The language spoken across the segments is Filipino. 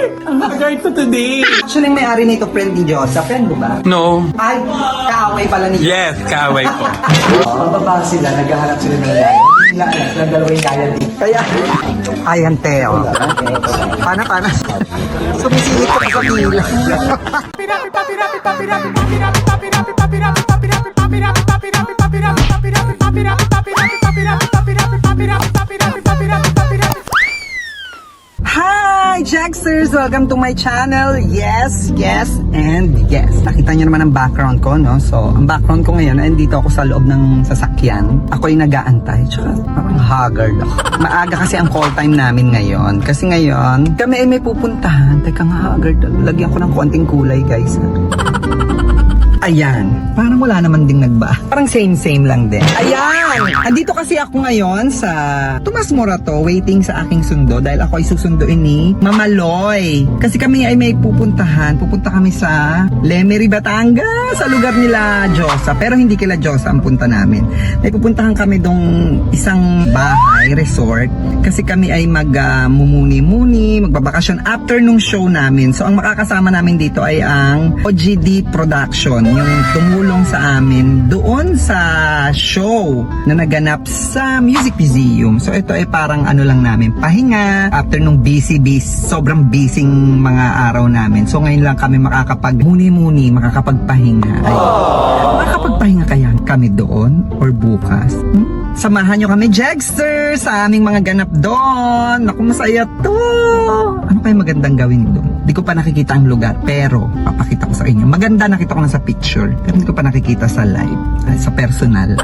Agad to today. Actually, may-ari nito, friend ni Diyosa. Friend mo ba? No. Ay, kaaway pala ni Yes, kaaway ko. Bababa sila, naghahanap sila ng yaya. Ng dalawang yaya dito. Kaya, ayan, Teo. Pana. Sumisingit ko sa pila. Hi, Jaxers! Welcome to my channel. Yes, and yes. Nakita niyo naman ang background ko, no? So, ang background ko ngayon, nandito ako sa loob ng sasakyan. Ako ay nag-aantay, tsaka parang haggard ako. Maaga kasi ang call time namin ngayon. Kasi ngayon, kami ay may pupuntahan. Teka nga, haggard. Lagyan ko ng konting kulay, guys. Ayan, parang wala naman ding nagba. Parang same lang din. Ayan, andito kasi ako ngayon sa Tomas Morato, waiting sa aking sundo dahil ako ay susunduin ni Mama Loy. Kasi kami ay may pupuntahan. Pupunta kami sa Lemery, Batangas, sa lugar nila Diyosa. Pero hindi kila Diyosa ang punta namin. May pupuntahan kami dong isang bahay, resort. Kasi kami ay magmumuni-muni, magbabakasyon after nung show namin. So ang makakasama namin dito ay ang OGD Production, yung tumulong sa amin doon sa show na naganap sa Music Museum. So ito ay parang ano lang namin, pahinga after nung busy, sobrang busy mga araw namin. So ngayon lang kami makakapag-muni-muni, makakapagpahinga. Ay, makakapagpahinga kaya kami doon or bukas? Samahan nyo kami, Jagster, sa aming mga ganap doon. Naku, masaya to. Ano kayo magandang gawin doon? Di ko pa nakikita ang lugar, pero papakita ko sa inyo. Maganda, nakita ko na sa picture, pero hindi ko pa nakikita sa live, sa personal.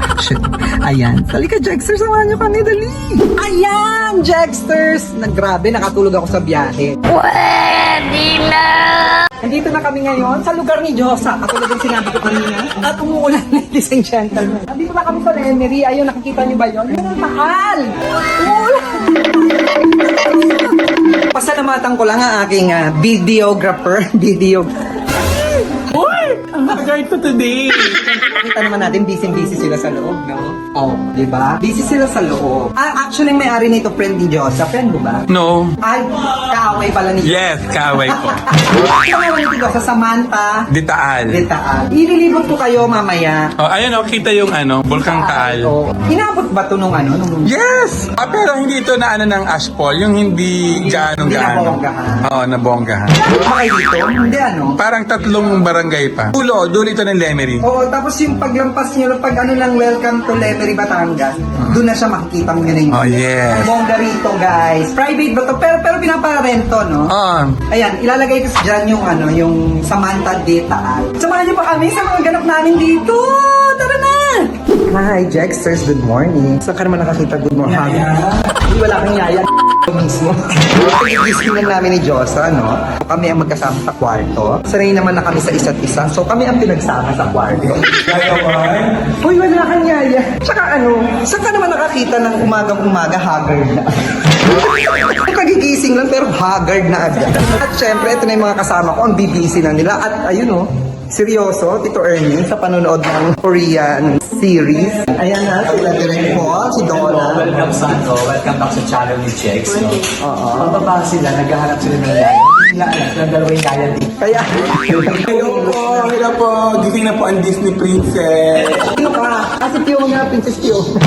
Ayan, halika Jagster, samahan nyo kami, dali. Ayan, Jagsters. Grabe, nakatulog ako sa biyahe. Pwede na. Nandito na kami ngayon sa lugar ni Diyosa. Katulad yung sinabi ko kanina. At umuulan, ladies and gentlemen. Nandito na kami sa Lemery. Ayun, nakikita niyo ba yun? Yun ang mahal. Umuulan. Pasalamatan ko lang ang aking videographer. Uy! Agad to today. Kita naman natin, busy sila sa loob, no? Oh, di ba? Busy sila sa loob. Actually, may-ari nito, friend ni Diyosa. Friend mo ba? No. Ay, kaaway pala ni Yes, kaaway ko. Kaaway ni Diyosa, Samantha Ditaal. Ililibot ko kayo mamaya. Oh, ayun kita yung Bulkang Taal. Oh. Inabot ba ito nung Yes! Pero hindi ito na ng ashfall, yung hindi gaano. nabonggahan. Oo, nabonggahan. Okay dito? Hindi Parang 3 barangay pa. Dulo ito ng Lemery. Oo, tapos yung paglampas nyo, pag lang, welcome to Lemery, Batangas, doon na siya makikita mo yun. Oh, yes. Bongga rito, guys. Private ba to? Pero pinaparento, no? Oo. Ayan, ilalagay ko dyan yung yung Samantha Detaal. Samahan niyo pa kami sa mga ganap namin dito. Tara na! Hi, Jaxsters. Good morning. Saan ka naman nakakita good morning? Hindi, wala kang yaya. Mismo. Pag-gising lang namin ni Diyosa, no? Kami ang magkasama sa kwarto. Sanay naman na kami sa isa't isa. So kami ang pinagsama sa kwarto. Uy, wala kang yaya. Tsaka saan ka naman nakakita ng umagang-umaga, haggard na? Kagigising lang pero haggard na agad. At syempre, ito na yung mga kasama ko. Ang bibisi na nila. At ayun seryoso, Tito Ernie, sa panonood ng Korean series. Ayan na, sila direct po, si Donna. Welcome back sa channel ni Jex. Oo. Bababa sila, naghahanap sila ng yaya. Ng dalawang yaya dito. Kaya, Hello po. Gising na po ang Disney Princess. sino ka? Kasi Fiona, Princess Fiona.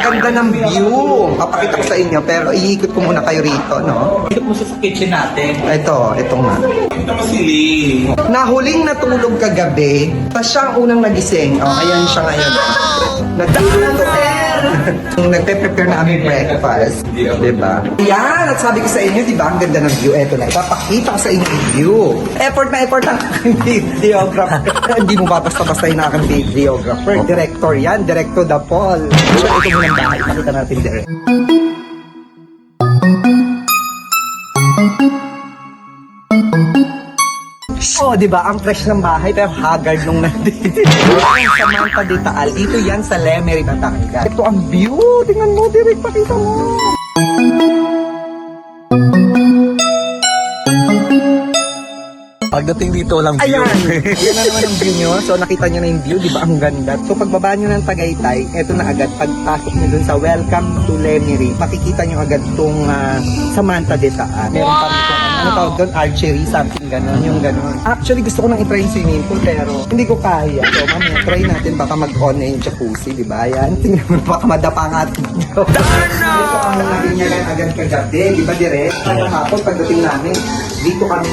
Ang ganda ng view. Papakita ko sa inyo, pero iikot ko muna kayo rito, no? Dito po sa kitchen natin. Ito nga. Ito mo si Lee. Nahuling natulog kagabi, pa siya ang unang nagising. Ayan siya ngayon. Nagtulog. Nagpe-prepare na aming breakfast. Diba? Yan! At sabi ko sa inyo, diba, ang ganda ng view. Eto na, ipapakita ko sa inyo yung view. Effort na effort ang aking videographer. Hindi mo basta-bastahin na aking videographer. Director yan. Director the Paul. So, ito muna ang bahay. Pakita natin direct. Oh, di ba? Ang fresh ng bahay pero haggard nung nandito. Ang Samantha Detaal. Dito yan sa Lemery, Batangas. Ito ang view. Tingnan mo, direct. Pakita mo. Pagdating dito lang view. Ayan. Yan na naman ang view nyo. So, nakita nyo na yung view. Di ba? Ang ganda. So, pagbaba nyo ng Tagaytay, eto na agad. Pagpasok nyo dun sa Welcome to Lemery, makikita nyo agad itong Samantha Detaal. Meron pa rin ano tawag doon, archery, something gano'n, yung gano'n. Actually, gusto ko nang i-try yung swimming pool, pero hindi ko kaya. So, mamaya, try natin, baka mag-on na yung jacuzzi, di ba? Yan, tingnan mo, baka madapa ang ating joke. Dito ang nangagin niya lang agad kagabi, di ba, direct? Kaya hapon, pagdating namin, dito kami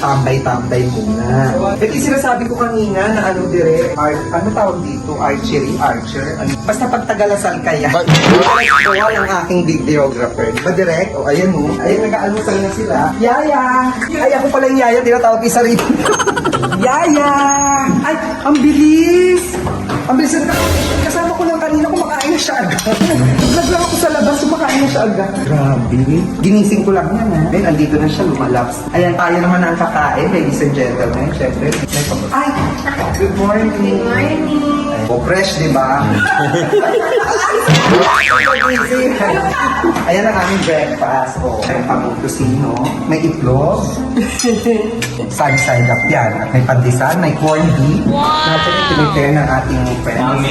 tambay-tambay muna. Ito yung sinasabi ko kanina na direct, ano tawag dito, archery, basta pag tagalasal kaya. Kawal ang aking videographer. Di ba, direct? O, ayan mo. Ayan, nag-aalusal na sila. Yaya! Ay, ako pala yung Yaya, tinatawag yung sarili. Yaya! Ay, ang bilis! Ang bilis na kasama ko lang kanina, kumakain na siya agad. Nag lang ako sa labas, kumakain na siya agad. Grabe. Ginising ko lang yan, ha? Then, andito na siya, lumalaps. Ayan, tayo naman ang kakain, ladies and gentlemen. Siyempre, ay! Good morning! Good morning! O, fresh, di ba? Ayan ang aming breakfast. O, may pamutosino, may itlog, side up yan. At may pandesal, may corned beef. Natin yung pinipare ng ating friends.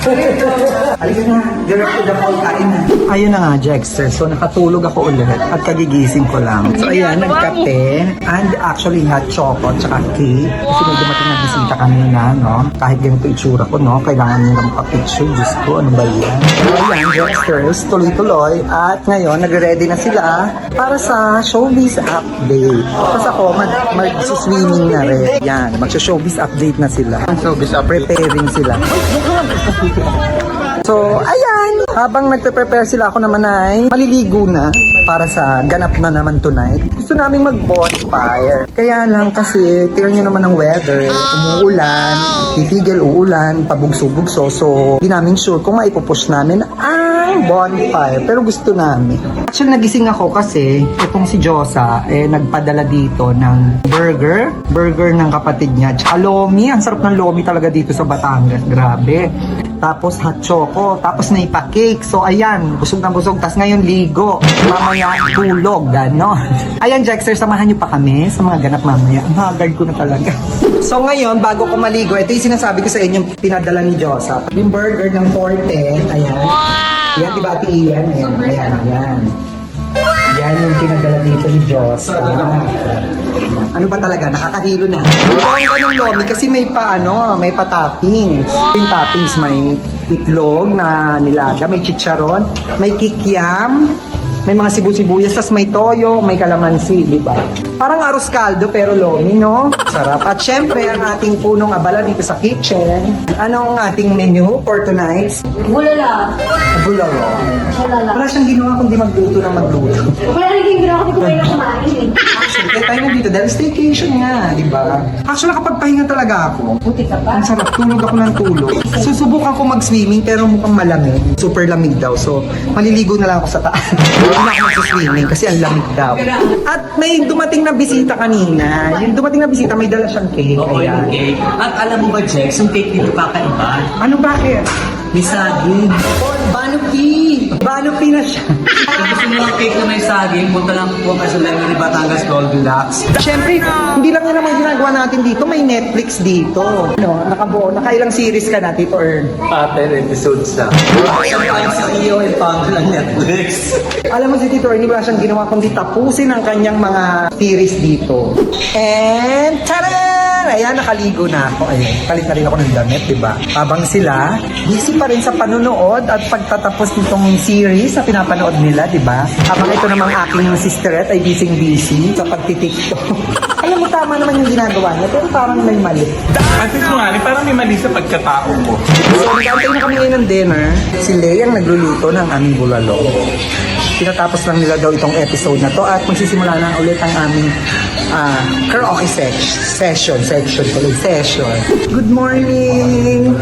Halika na, direct to the point, kain na. Ayun na nga, Jexter. So, nakatulog ako ulit at kagigising ko lang. So, ayan, nagkape and actually hot chocolate tsaka cake. Kasi may dumating na bisita kanina, no? Kahit ganito itsura ko, no? Kailangan nyo lang pa-picture. Diyos ko, ano ba yan? So, ayan, Jexters, tuloy-tuloy. At ngayon, nagre-ready na sila para sa showbiz update. Tapos ako, mag-swimming na rin. Yan, mag-showbiz update na sila. Showbiz update. Preparing sila. So, ayan. Habang nagpe-prepare sila, ako naman ay maliligo na para sa ganap na naman tonight. Gusto namin mag-bonfire. Kaya lang kasi, tira nyo naman ang weather. Umuulan, titigil, uulan, pabugso-bugso. So, di namin sure kung maipupush namin ang bonfire. Pero gusto namin. Actually, nagising ako kasi itong si Josa, nagpadala dito ng burger ng kapatid niya. Tsaka lomi. Ang sarap ng lomi talaga dito sa Batangas. Grabe. Tapos hot choco, tapos naipa-cake. So ayan, busog na busog. Tapos ngayon ligo. Mamaya tulog, gano'n. Ayan, Jexter, samahan niyo pa kami sa mga ganap mamaya. Ang hagard ko na talaga. So ngayon, bago ko maligo, ito yung sinasabi ko sa inyo, pinadala ni Josa. Yung burger ng 410, ayan. Yan, diba, Ate Ian? Ayan. Yan yung pinadala dito ni Josa. Ano ba talaga? Nakakahilo na. Ang ganong lomi kasi may may toppings. Yung toppings, may itlog na nilaga, may chicharon, may kikiam, may mga sibu-sibuyas, tas may toyo, may kalamansi, di ba? Parang arroz caldo pero lomi, no? Sarap. At syempre, ang ating punong abala dito sa kitchen. Ano ang ating menu for tonight? Bulala. Bulalo. Bulala. Wala siyang ginawa kundi magluto ng magluto. Wala naging ginawa ko kumain na kumain eh. Actually, kaya tayo nandito dahil staycation nga, di ba? Actually, nakapagpahinga talaga ako. Buti ka pa. Ang sarap, tulog ako ng tulog. Susubukan ko mag-swimming pero mukhang malamig. Super lamig daw. So, maliligo na lang ako sa taas. Hindi na ako mag-swimming kasi ang lamig daw. At may dumating na bisita kanina. Yung dumating na bisita, may dala siyang cake. Ayan. Okay. At alam mo ba, Jex, yung cake dito kakaiba? Ano bakit? May saging. Banupi! Banupi na siya. Kung gusto mo ng cake na may saging, punta lang po kayo sa Lemery Batangas Goldilocks. Siyempre, hindi lang yun naman ginagawa natin dito. May Netflix dito. Nakabuo. Nakailang series ka na, Tito Ern? 10 episodes na. Siya ang CEO and founder ng Netflix. Alam mo si Tito Ernie, wala siyang ginawa kundi tapusin ang kanyang mga series dito. And, tada! Ayan, nakaligo na ako. Ayun, palit na rin ako ng damit, diba? Habang sila, busy pa rin sa panonood at pagtatapos nitong series na pinapanood nila, diba? Habang ito namang aking sisterette ay busy sa pagtitiktok. Alam mo, tama naman yung ginagawa niya, pero parang may mali. Kasi sumali, parang may mali sa pagkatao mo. So, nag-antay na kami ngayon ng dinner. Si Lea ang nagluluto ng aming bulalo. Tinatapos lang nila daw itong episode na to at magsisimula na ulit ang aming karaoke session. Good morning!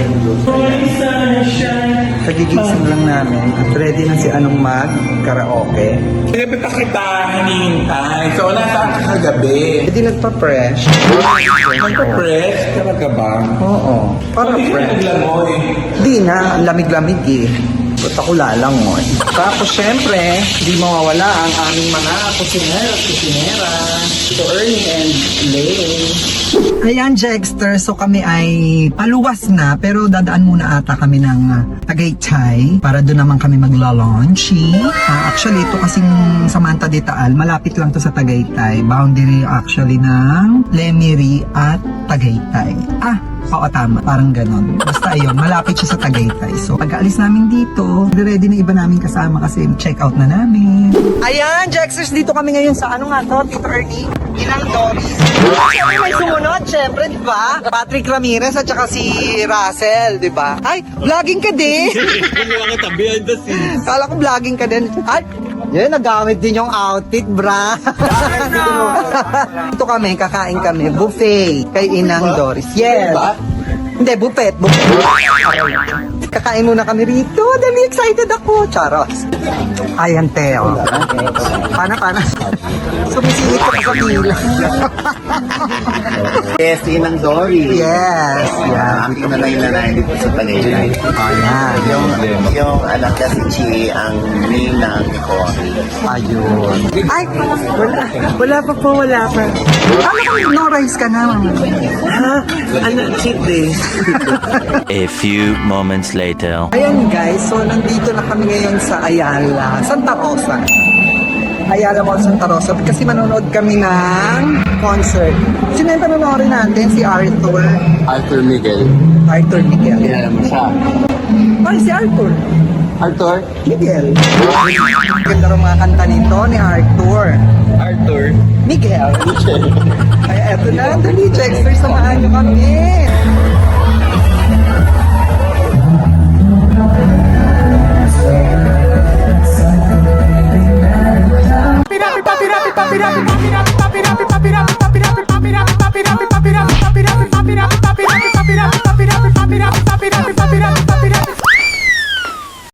Kagigising lang namin at ready na si Anong mag-karaoke. Sinabi pa kita, hinihintay. So, wala saan ka kagabi. Hindi nagpa-fresh. Nagpa-fresh talaga ba? Oo. Para Hindi ka fresh. naglamoy. Di na, lamig-lamig eh. Ba't ako lalangon? Tapos syempre, hindi mawawala ang aming mga kusinera at kusinera. To Ernie and Lay. Ayan, Jexter. So kami ay paluwas na, pero dadaan muna ata kami ng Tagaytay para doon naman kami magla-launchy. Actually, ito kasing Samantha de Taal, malapit lang to sa Tagaytay. Boundary actually ng Lemery at Tagaytay. Oo, tama. Parang ganon. Basta ayun, malapit siya sa Tagaytay. So, pag-aalis namin dito, ready na iba namin kasama kasi check out na namin. Ayan, Jexers, dito kami ngayon sa ano nga to, Tito Ernie? Inang Doris. Siyempre may sumunod, syempre, di ba? Patrick Ramirez at saka si Russell, di ba? Ay, vlogging ka din. Kala ko vlogging ka din. Ay, yun, nagamit din yung outfit, bra. Ito kami, kakain kami, buffet kay Inang Doris. Yes. Hindi, buffet. Kakain muna kami rito. Dami excited ako. Charos. Ayan, Teo. Pana. Sumisingit ko sa pila. Yes, Inang Dory. Yes. Yeah. Aking nanay dito sa Tagaytay. Ayan. Yung anak niya si Chi, ang ninang ni Cory. Ayun. Ay, wala pa po. Paano kung no rice ka na? Ha? Ano, cheat day? A few moments later. Ayan guys, so nandito na kami ngayon sa Ayala, Santa Rosa. Ayala Mall, Santa Rosa. Kasi manonood kami ng concert. Sino yung panonoodin natin? Si Arthur. Arthur Miguel. Arthur Miguel. Kilala mo siya. Ay, si Arthur. Arthur? Miguel. Ganda rin mga kanta nito ni Arthur. Arthur? Miguel. Kaya eto na, dali, Jexter, samahan nyo kami.